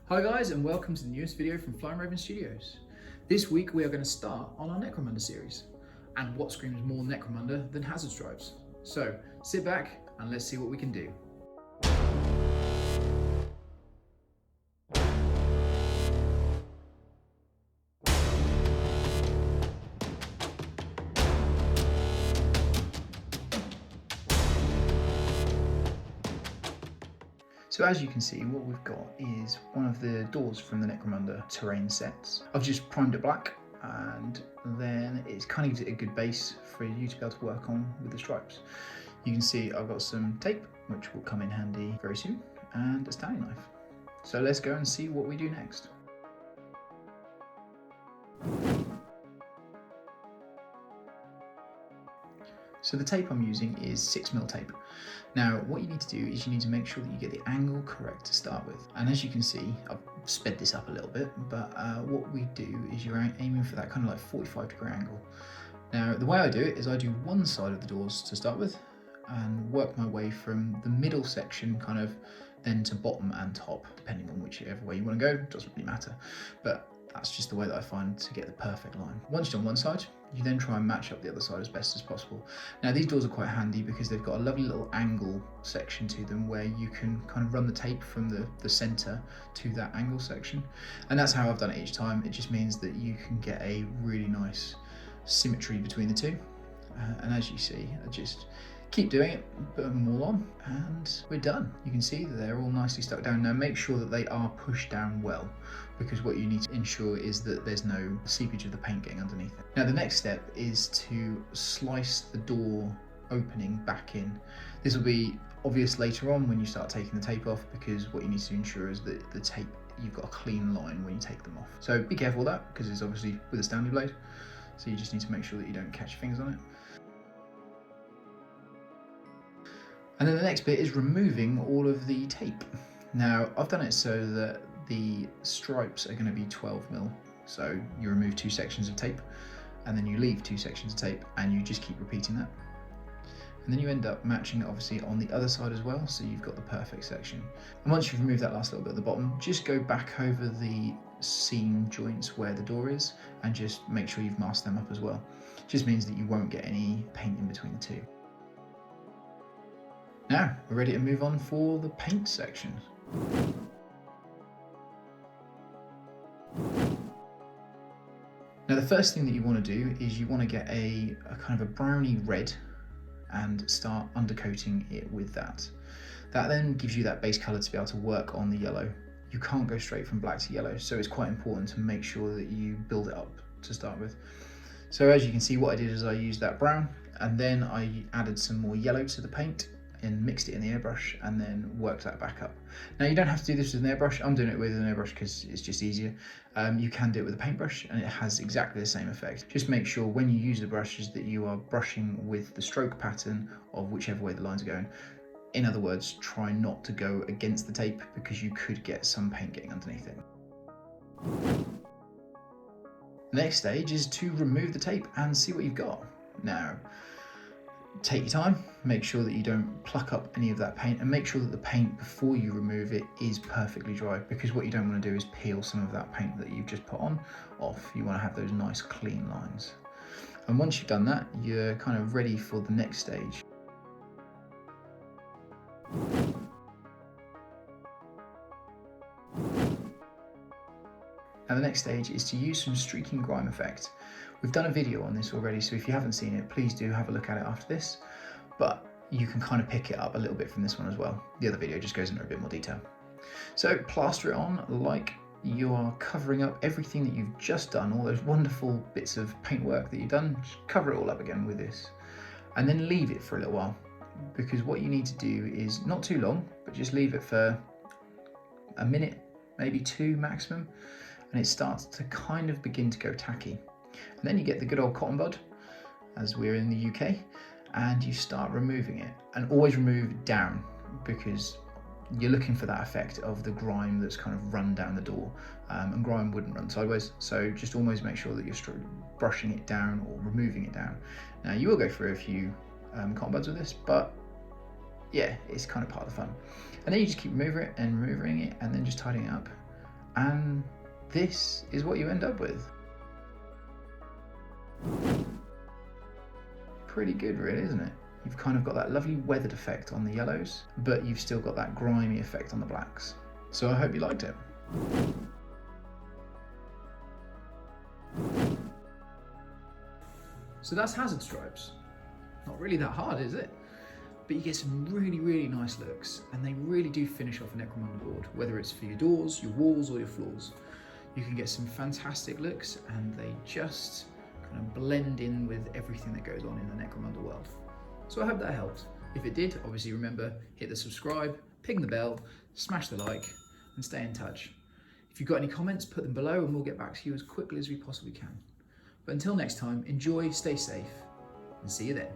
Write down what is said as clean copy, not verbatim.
Hi guys, and welcome to the newest video from Flying Raven Studios. This week we are going to start on our Necromunda series. And what screams more Necromunda than hazard stripes? So sit back and let's see what we can do. So as you can see, what we've got is one of the doors from the Necromunda terrain sets. I've just primed it black, and then it's kind of gives it a good base for you to be able to work on with the stripes. You can see I've got some tape, which will come in handy very soon, and a Stanley knife. So let's go and see what we do next. So the tape I'm using is 6mm tape. Now what you need to do is you need to make sure that you get the angle correct to start with. And as you can see, I've sped this up a little bit, but what we do is you're aiming for that kind of like 45-degree angle. Now the way I do it is I do one side of the doors to start with and work my way from the middle section kind of then to bottom and top, depending on whichever way you want to go, it doesn't really matter. But that's just the way that I find to get the perfect line. Once you've done one side, you then try and match up the other side as best as possible. Now these doors are quite handy because they've got a lovely little angle section to them where you can kind of run the tape from the center to that angle section. And that's how I've done it each time. It just means that you can get a really nice symmetry between the two. And as you see, I just keep doing it, put them all on, and we're done. You can see that they're all nicely stuck down. Now make sure that they are pushed down well, because what you need to ensure is that there's no seepage of the paint getting underneath it. Now the next step is to slice the door opening back in. This will be obvious later on when you start taking the tape off, because what you need to ensure is that the tape, you've got a clean line when you take them off. So be careful of that, because it's obviously with a Stanley blade, so you just need to make sure that you don't catch your fingers on it. And then the next bit is removing all of the tape. Now I've done it so that the stripes are going to be 12mm. So you remove 2 sections of tape and then you leave 2 sections of tape and you just keep repeating that. And then you end up matching it obviously on the other side as well, so you've got the perfect section. And once you've removed that last little bit at the bottom, just go back over the seam joints where the door is and just make sure you've masked them up as well. It just means that you won't get any paint in between the two. Now, we're ready to move on for the paint section. Now the first thing that you want to do is you want to get a kind of a browny red and start undercoating it with that. That then gives you that base colour to be able to work on the yellow. You can't go straight from black to yellow, so it's quite important to make sure that you build it up to start with. So as you can see, what I did is I used that brown and then I added some more yellow to the paint and mixed it in the airbrush and then worked that back up. Now you don't have to do this with an airbrush. I'm doing it with an airbrush because it's just easier. You can do it with a paintbrush and it has exactly the same effect. Just make sure when you use the brushes that you are brushing with the stroke pattern of whichever way the lines are going. In other words, try not to go against the tape because you could get some paint getting underneath it. The next stage is to remove the tape and see what you've got. Now, take your time, make sure that you don't pluck up any of that paint and make sure that the paint before you remove it is perfectly dry, because what you don't want to do is peel some of that paint that you've just put on off. You want to have those nice clean lines. And once you've done that, you're kind of ready for the next stage. Now the next stage is to use some streaking grime effect. We've done a video on this already, so if you haven't seen it, please do have a look at it after this, but you can kind of pick it up a little bit from this one as well. The other video just goes into a bit more detail. So plaster it on like you are covering up everything that you've just done, all those wonderful bits of paintwork that you've done, just cover it all up again with this. And then leave it for a little while, because what you need to do is not too long, but just leave it for a minute, maybe 2 maximum, and it starts to kind of begin to go tacky. And then you get the good old cotton bud, as we're in the UK, and you start removing it. And always remove down, because you're looking for that effect of the grime that's kind of run down the door, and grime wouldn't run sideways, so just always make sure that you're brushing it down or removing it down. Now you will go through a few cotton buds with this, but yeah, it's kind of part of the fun. And then you just keep removing it and then just tidying it up. And this is what you end up with. Pretty good really, isn't it? You've kind of got that lovely weathered effect on the yellows, but you've still got that grimy effect on the blacks. So I hope you liked it. So that's hazard stripes. Not really that hard, is it? But you get some really, really nice looks, and they really do finish off a Necromunda board, whether it's for your doors, your walls, or your floors. You can get some fantastic looks, and they just kind of blend in with everything that goes on in the Necromunda world. So I hope that helped. If it did, obviously remember, hit the subscribe, ping the bell, smash the like, and stay in touch. If you've got any comments, put them below and we'll get back to you as quickly as we possibly can. But until next time, enjoy, stay safe, and see you then.